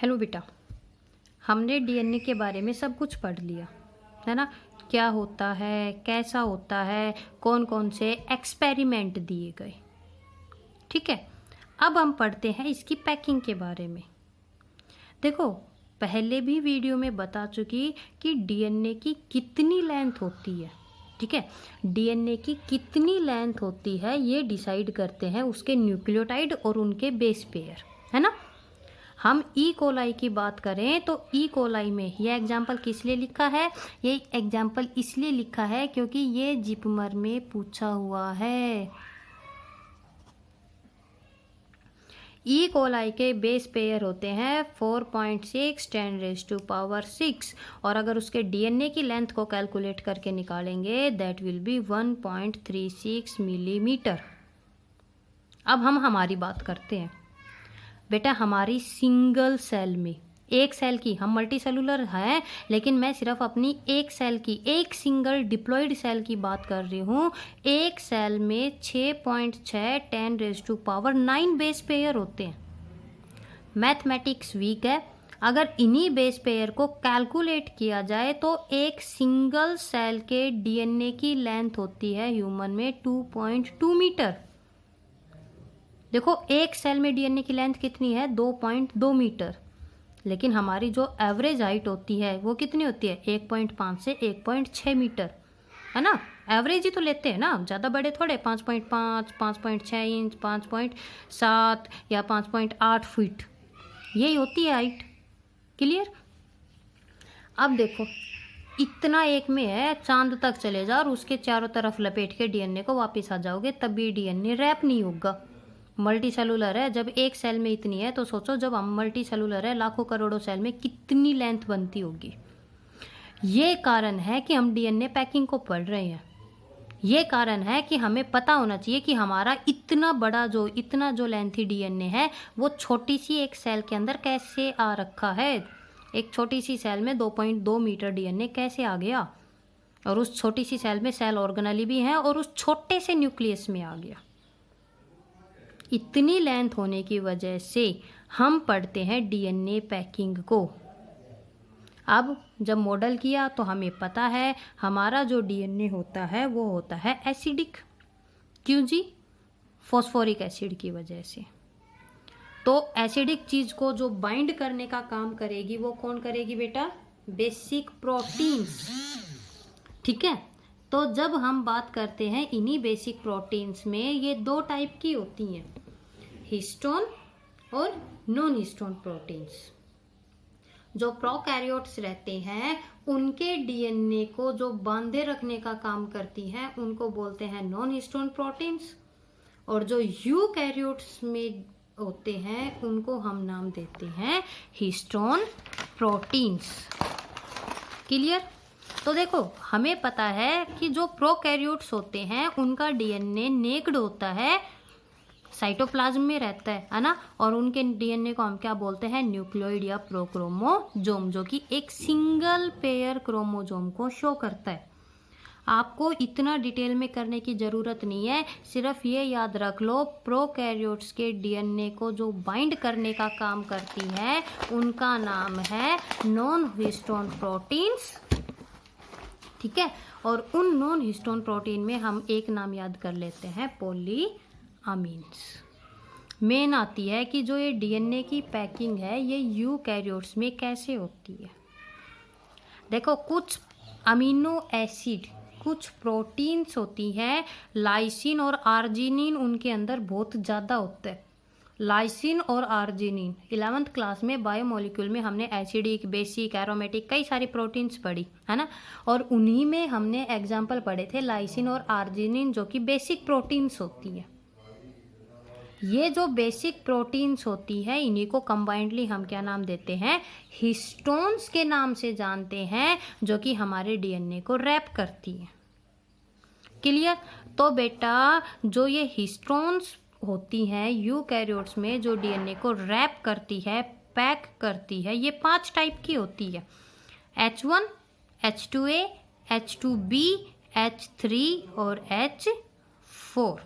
Hello बेटा, हमने DNA के बारे में सब कुछ पढ़ लिया है ना। क्या होता है, कैसा होता है, कौन कौन से एक्सपेरिमेंट दिए गए। ठीक है, अब हम पढ़ते हैं इसकी पैकिंग के बारे में। देखो, पहले भी वीडियो में बता चुकी कि डीएनए की कितनी लेंथ होती है। ठीक है, डीएनए की कितनी लेंथ होती है ये डिसाइड करते हैं उसके न्यूक्लियोटाइड और उनके बेस पेयर, है ना। हम ई कोलाई की बात करें तो ई कोलाई में ये एग्जाम्पल किस लिए लिखा है, ये एग्जाम्पल इसलिए लिखा है क्योंकि ये जिपमर में पूछा हुआ है। ई कोलाई के बेस पेयर होते हैं 4.6 10⁻⁶ और अगर उसके डीएनए की लेंथ को कैलकुलेट करके निकालेंगे दैट विल बी 1.36 मिलीमीटर। अब हम हमारी बात करते हैं। बेटा, हमारी सिंगल सेल में, एक सेल की, हम मल्टी सेलुलर हैं लेकिन मैं सिर्फ अपनी एक सेल की, एक सिंगल डिप्लॉयड सेल की बात कर रही हूँ। एक सेल में 6.6 10⁻⁹ बेस पेयर होते हैं। मैथमेटिक्स वीक है, अगर इन्हीं बेस पेयर को कैलकुलेट किया जाए तो एक सिंगल सेल के डीएनए की लेंथ होती है ह्यूमन में 2.2 मीटर। देखो, एक सेल में डीएनए की लेंथ कितनी है, 2.2 मीटर, लेकिन हमारी जो एवरेज हाइट होती है वो कितनी होती है, 1.5 से 1.6 मीटर, है ना। एवरेज ही तो लेते हैं ना, ज़्यादा बड़े थोड़े, 5.5, 5.6 इंच, 5.7 या 5.8 फीट, यही होती है हाइट। क्लियर। अब देखो, इतना एक में है, चांद तक चले जाओ और उसके चारों तरफ लपेट के डीएनए को वापस आ जाओगे तब भी डीएनए रैप नहीं होगा। मल्टी सेलुलर है, जब एक सेल में इतनी है तो सोचो जब हम मल्टी सेलुलर है लाखों करोड़ों सेल में कितनी लेंथ बनती होगी। ये कारण है कि हम डीएनए पैकिंग को पढ़ रहे हैं। ये कारण है कि हमें पता होना चाहिए कि हमारा इतना जो लेंथी डीएनए है वो छोटी सी एक सेल के अंदर कैसे आ रखा है। एक छोटी सी सेल में 2.2 मीटर डीएनए कैसे आ गया, और उस छोटी सी सेल में सेल ऑर्गेनेली भी हैं और उस छोटे से न्यूक्लियस में आ गया। इतनी लेंथ होने की वजह से हम पढ़ते हैं डीएनए पैकिंग को। अब जब मॉडल किया तो हमें पता है हमारा जो डीएनए होता है वो होता है एसिडिक। क्यों जी? फॉस्फोरिक एसिड की वजह से। तो एसिडिक चीज को जो बाइंड करने का काम करेगी वो कौन करेगी बेटा? Basic proteins. ठीक है, तो जब हम बात करते हैं इन्हीं बेसिक प्रोटीन्स में ये दो टाइप की होती हैं, हिस्टोन और नॉन हिस्टोन प्रोटीन्स। जो प्रोकैरियोट्स रहते हैं उनके डीएनए को जो बांधे रखने का काम करती हैं उनको बोलते हैं नॉन हिस्टोन प्रोटीन्स, और जो यूकैरियोट्स में होते हैं उनको हम नाम देते हैं हिस्टोन प्रोटीन्स। क्लियर। तो देखो, हमें पता है कि जो प्रोकैरियोट्स होते हैं उनका डीएनए नेक्ड होता है, साइटोप्लाज्म में रहता है ना, और उनके डीएनए को हम क्या बोलते हैं? न्यूक्लियोइड या प्रोक्रोमोजोम, जो कि एक सिंगल पेयर क्रोमोजोम को शो करता है। आपको इतना डिटेल में करने की जरूरत नहीं है, सिर्फ ये याद रख लो प्रोकैरियोट्स के डीएनए को जो बाइंड करने का काम करती है उनका नाम है नॉन हिस्टोन प्रोटीन्स। ठीक है, और उन नॉन हिस्टोन प्रोटीन में हम एक नाम याद कर लेते हैं, पॉलीअमीन्स। मेन आती है कि जो ये डीएनए की पैकिंग है ये यूकैरियोट्स में कैसे होती है। देखो, कुछ अमीनो एसिड, कुछ प्रोटीन्स होती हैं, लाइसिन और आर्जिनिन उनके अंदर बहुत ज़्यादा होता है। लाइसिन और आर्जिनिन 11th क्लास में बायोमोलिक्यूल में हमने एसिडिक, बेसिक, एरोमेटिक कई सारी प्रोटीन्स पढ़ी है ना, और उन्हीं में हमने एग्जाम्पल पढ़े थे लाइसिन और आर्जिनिन जो कि बेसिक प्रोटीन्स होती है। ये जो बेसिक प्रोटीन्स होती है इन्हीं को कंबाइंडली हम क्या नाम देते हैं? हिस्टोन्स के नाम से जानते हैं, जो कि हमारे डीएनए को रैप करती है। क्लियर। तो बेटा, जो ये हिस्टोन्स होती हैं यूकैरियोट्स में जो डीएनए को रैप करती है, पैक करती है, ये 5 टाइप की होती है, H1, H2A, H2B, H3 और H4।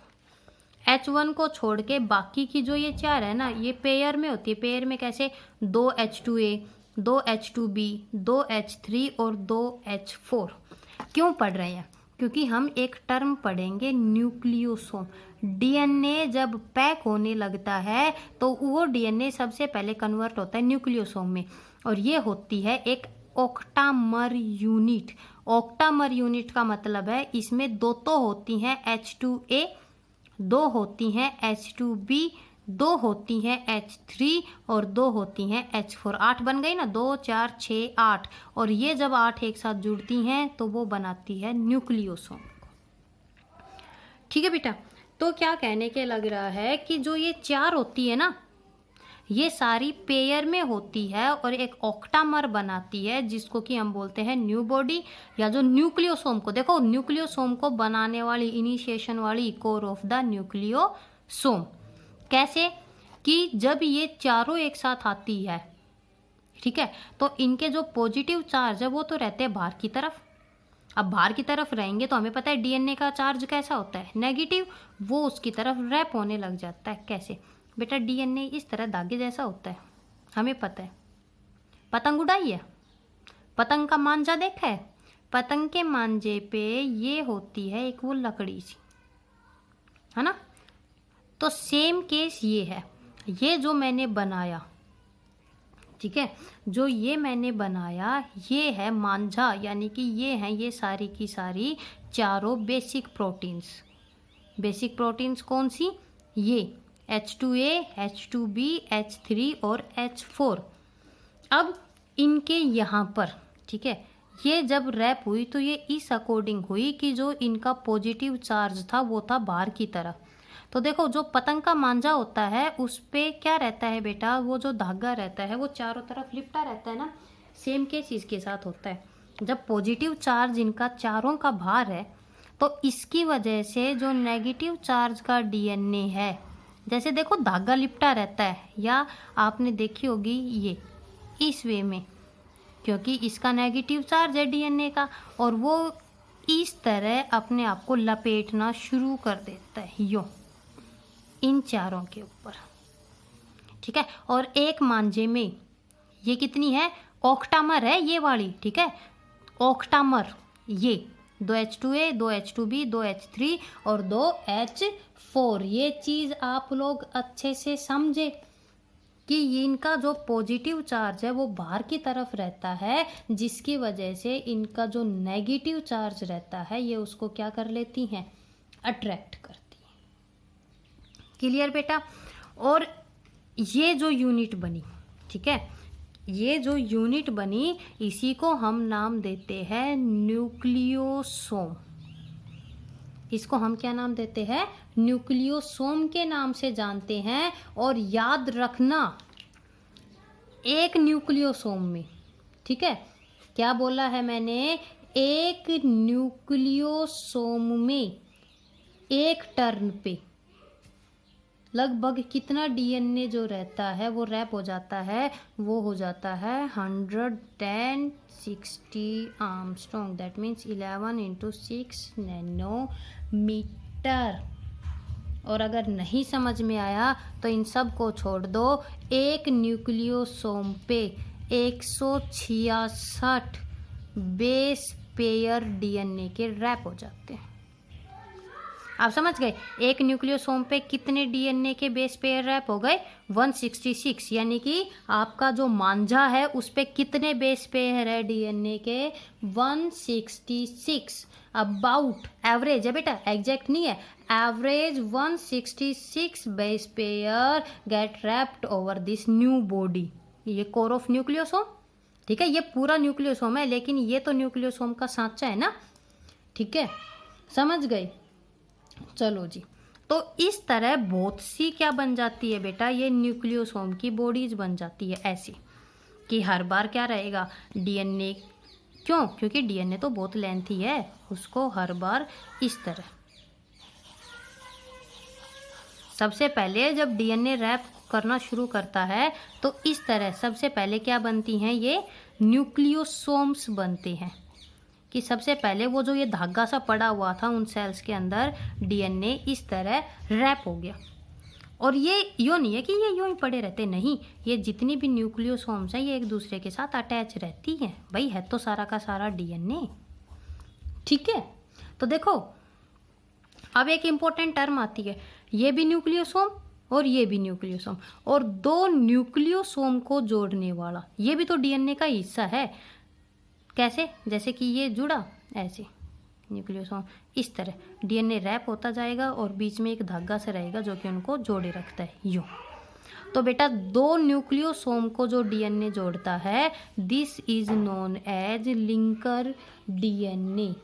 H1 को छोड़ के बाकी की जो ये 4 है ना, ये पेयर में होती है। पेयर में कैसे? 2 H2A, 2 H2B, 2 H3 और 2 H4। क्यों पढ़ रहे हैं? क्योंकि हम एक टर्म पढ़ेंगे न्यूक्लियोसोम। डीएनए जब पैक होने लगता है तो वो डीएनए सबसे पहले कन्वर्ट होता है न्यूक्लियोसोम में, और ये होती है एक ऑक्टामर यूनिट। ऑक्टामर यूनिट का मतलब है इसमें 2 तो होती हैं H2A, 2 होती हैं H2B, 2 होती हैं H3 और 2 होती हैं H4। 8 बन गई ना, 2 4 6 8। और ये जब 8 एक साथ जुड़ती हैं तो वो बनाती है न्यूक्लियोसोम। ठीक है बेटा, तो क्या कहने के लग रहा है कि जो ये 4 होती है ना, ये सारी पेयर में होती है और एक ऑक्टामर बनाती है, जिसको कि हम बोलते हैं न्यू बॉडी, या जो न्यूक्लियोसोम को देखो, न्यूक्लियोसोम को बनाने वाली, इनिशिएशन वाली कोर ऑफ द न्यूक्लियोसोम। कैसे? कि जब ये चारों एक साथ आती है, ठीक है, तो इनके जो पॉजिटिव चार्ज है वो तो रहते हैं बाहर की तरफ। अब बाहर की तरफ रहेंगे तो हमें पता है डीएनए का चार्ज कैसा होता है? नेगेटिव। वो उसकी तरफ रैप होने लग जाता है। कैसे बेटा? डीएनए इस तरह धागे जैसा होता है, हमें पता है। पतंग उड़ाई है, पतंग का मांझा देखा है? पतंग के मांझे पे ये होती है एक वो लकड़ी सी, है ना? तो सेम केस ये है। ये जो मैंने बनाया, ठीक है, जो ये मैंने बनाया ये है मांझा, यानी कि ये हैं ये सारी की सारी चारों बेसिक प्रोटीन्स। बेसिक प्रोटीन्स कौन सी? ये H2A, H2B, H3 और H4। अब इनके यहाँ पर, ठीक है, ये जब रैप हुई तो ये इस अकॉर्डिंग हुई कि जो इनका पॉजिटिव चार्ज था वो था बाहर की तरफ। तो देखो, जो पतंग का मांझा होता है उस पे क्या रहता है बेटा? वो जो धागा रहता है वो चारों तरफ लिपटा रहता है ना। सेम केस इसके साथ होता है। जब पॉजिटिव चार्ज इनका चारों का बाहर है तो इसकी वजह से जो नेगेटिव चार्ज का डीएनए है, जैसे देखो धागा लिपटा रहता है, या आपने देखी होगी ये इस वे में, क्योंकि इसका नेगेटिव चार्ज है डीएनए का, और वो इस तरह अपने आप को लपेटना शुरू कर देता है यूं इन चारों के ऊपर। ठीक है, और एक मांझे में ये कितनी है? ऑक्टामर है ये वाली, ठीक है, ऑक्टामर। ये 2 H2A, 2 H2B, 2 H3 और 2 H4। ये चीज़ आप लोग अच्छे से समझे कि इनका जो पॉजिटिव चार्ज है वो बाहर की तरफ रहता है, जिसकी वजह से इनका जो नेगेटिव चार्ज रहता है ये उसको क्या कर लेती हैं? अट्रैक्ट करती हैं। क्लियर बेटा? और ये जो यूनिट बनी, ठीक है, ये जो यूनिट बनी इसी को हम नाम देते हैं न्यूक्लियोसोम। इसको हम क्या नाम देते हैं? न्यूक्लियोसोम के नाम से जानते हैं। और याद रखना, एक न्यूक्लियोसोम में, ठीक है, क्या बोला है मैंने? एक न्यूक्लियोसोम में एक टर्न पे लगभग कितना डीएनए जो रहता है वो रैप हो जाता है? वो हो जाता है 160 आर्मस्ट्रॉन्ग। That means 11 × 6 nanometre. और अगर नहीं समझ में आया तो इन सब को छोड़ दो। एक न्यूक्लियोसोम पे 166 बेस पेयर डीएनए के रैप हो जाते हैं। आप समझ गए? एक न्यूक्लियोसोम पे कितने डीएनए के बेस पेयर रैप हो गए? 166। यानी कि आपका जो मांझा है उस पे कितने बेस पेयर है डीएनए के? 166। अबाउट एवरेज है बेटा, एग्जैक्ट नहीं है, average 166 base pair get wrapped over this new body. ये कोर ऑफ न्यूक्लियोसोम, ठीक है, ये पूरा न्यूक्लियोसोम है, लेकिन ये तो न्यूक्लियोसोम का सांचा है ना, ठीक है, समझ गए? चलो जी, तो इस तरह बहुत सी क्या बन जाती है बेटा? ये न्यूक्लियोसोम की बॉडीज बन जाती है ऐसी कि हर बार क्या रहेगा? डीएनए। क्यों? क्योंकि डीएनए तो बहुत लेंथी है, उसको हर बार इस तरह। सबसे पहले जब डीएनए रैप करना शुरू करता है तो इस तरह सबसे पहले क्या बनती हैं? ये न्यूक्लियोसोम्स बनते हैं। कि सबसे पहले वो जो ये धागा सा पड़ा हुआ था उन सेल्स के अंदर डीएनए इस तरह रैप हो गया। और ये यूँ नहीं है कि ये यूँ ही पड़े रहते, नहीं, ये जितनी भी न्यूक्लियोसोम्स हैं ये एक दूसरे के साथ अटैच रहती हैं। भाई है तो सारा का सारा डीएनए। ठीक है, तो देखो अब एक इम्पोर्टेंट टर्म आती है, ये भी न्यूक्लियोसोम और ये भी न्यूक्लियोसोम, और दो न्यूक्लियोसोम को जोड़ने वाला ये भी तो डीएनए का हिस्सा है। कैसे? जैसे कि ये जुड़ा ऐसे न्यूक्लियोसोम इस तरह डीएनए रैप होता जाएगा और बीच में एक धागा से रहेगा जो कि उनको जोड़े रखता है यूँ। तो बेटा दो न्यूक्लियोसोम को जो डीएनए जोड़ता है this is known as linker DNA.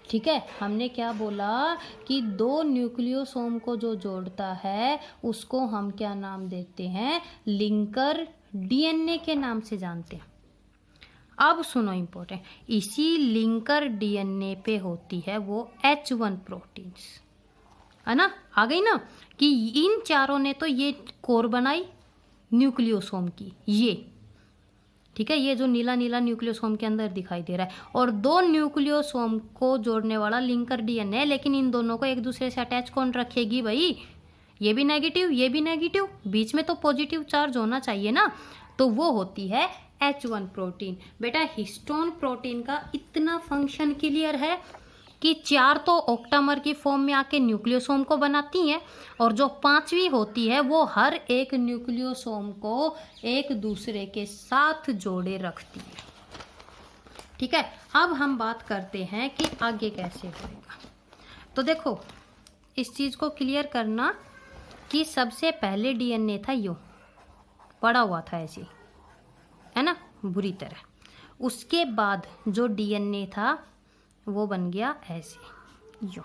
ठीक है, हमने क्या बोला कि दो न्यूक्लियोसोम को जो जोड़ता है उसको हम क्या नाम देते हैं? लिंकर डीएनए के नाम से जानते हैं। अब सुनो इम्पोर्टेंट, इसी लिंकर डीएनए पे होती है वो H1 प्रोटीन्स, है ना? आ गई ना कि इन चारों ने तो ये कोर बनाई न्यूक्लियोसोम की, ये ठीक है, ये जो नीला नीला न्यूक्लियोसोम के अंदर दिखाई दे रहा है, और दो न्यूक्लियोसोम को जोड़ने वाला लिंकर डीएनए। लेकिन इन दोनों को एक दूसरे से अटैच कौन रखेगी भाई? ये भी नेगेटिव, ये भी नेगेटिव, बीच में तो पॉजिटिव चार्ज होना चाहिए ना, तो वो होती है H1 प्रोटीन। बेटा हिस्टोन प्रोटीन का इतना फंक्शन क्लियर है कि 4 तो ऑक्टामर की फॉर्म में आके न्यूक्लियोसोम को बनाती हैं, और जो 5वीं होती है वो हर एक न्यूक्लियोसोम को एक दूसरे के साथ जोड़े रखती है। ठीक है, अब हम बात करते हैं कि आगे कैसे होगा। तो देखो इस चीज़ को क्लियर करना कि सबसे पहले डीएनए था यूँ पड़ा हुआ था ऐसे, है ना, बुरी तरह। उसके बाद जो डीएनए था वो बन गया ऐसे यूँ।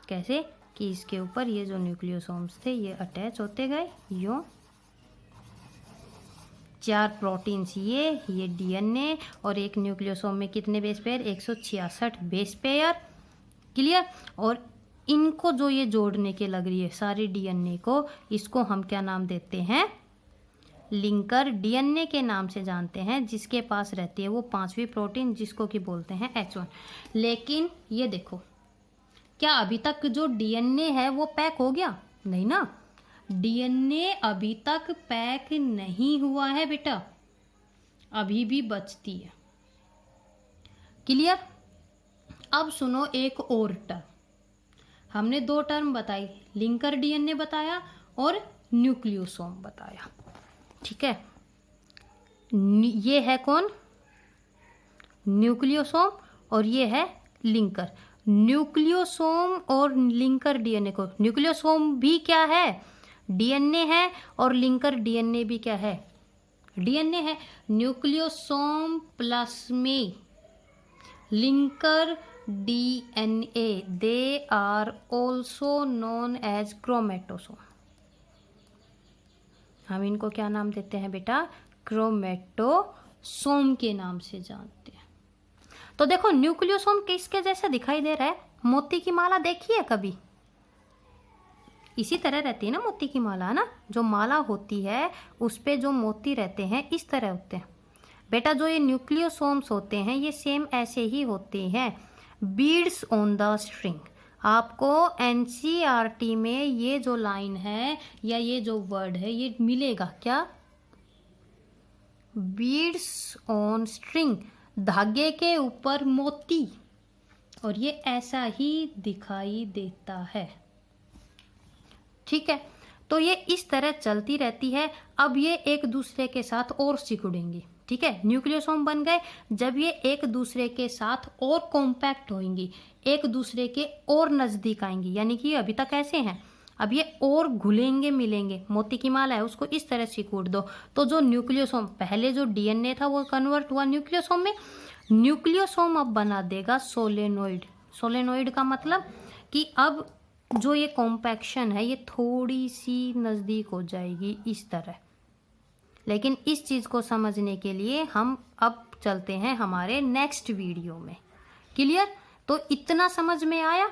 कैसे? कि इसके ऊपर ये जो न्यूक्लियोसोम्स थे ये अटैच होते गए यूँ। 4 प्रोटीन्स ये डीएनए, और एक न्यूक्लियोसोम में कितने base pair? 166 base pair. Clear? और इनको जो ये जोड़ने के लग रही है सारे डीएनए को, इसको हम क्या नाम देते हैं? लिंकर डीएनए के नाम से जानते हैं, जिसके पास रहती है वो 5वीं प्रोटीन जिसको कि बोलते हैं H1। लेकिन ये देखो, क्या अभी तक जो डीएनए है वो पैक हो गया? नहीं ना, डीएनए अभी तक पैक नहीं हुआ है बेटा, अभी भी बचती है। क्लियर? अब सुनो एक और टर्म, हमने 2 टर्म बताई, लिंकर डीएनए बताया और न्यूक्लियोसोम बताया। ठीक है, ये है कौन? न्यूक्लियोसोम, और ये है लिंकर। न्यूक्लियोसोम और लिंकर डीएनए को, न्यूक्लियोसोम भी क्या है? डीएनए है, और लिंकर डीएनए भी क्या है? डीएनए है। न्यूक्लियोसोम प्लस में linker DNA, they are also known as chromatosome. हम इनको क्या नाम देते हैं बेटा? क्रोमेटोसोम के नाम से जानते हैं। तो देखो न्यूक्लियोसोम किसके जैसा दिखाई दे रहा है? मोती की माला देखी है कभी? इसी तरह रहती है ना मोती की माला, है ना? जो माला होती है उस पे जो मोती रहते हैं इस तरह होते हैं। बेटा जो ये न्यूक्लियोसोम्स होते हैं ये सेम ऐसे ही होते हैं, बीड्स ऑन द स्ट्रिंग। आपको एनसीईआरटी में ये जो लाइन है या ये जो वर्ड है ये मिलेगा क्या? बीड्स ऑन स्ट्रिंग, धागे के ऊपर मोती, और ये ऐसा ही दिखाई देता है। ठीक है, तो ये इस तरह चलती रहती है। अब ये एक दूसरे के साथ और सिकुड़ेंगी। ठीक है, न्यूक्लियोसोम बन गए। जब ये एक दूसरे के साथ और कॉम्पैक्ट होंगी, एक दूसरे के और नज़दीक आएंगी, यानी कि अभी तक ऐसे हैं, अब ये और घुलेंगे मिलेंगे। मोती की माला है उसको इस तरह सिकुड़ दो, तो जो न्यूक्लियोसोम, पहले जो डीएनए था वो कन्वर्ट हुआ न्यूक्लियोसोम में, न्यूक्लियोसोम अब बना देगा सोलेनोइड। सोलेनोइड का मतलब कि अब जो ये कॉम्पैक्शन है ये थोड़ी सी नज़दीक हो जाएगी इस तरह। लेकिन इस चीज़ को समझने के लिए हम अब चलते हैं हमारे नेक्स्ट वीडियो में। क्लियर? तो इतना समझ में आया?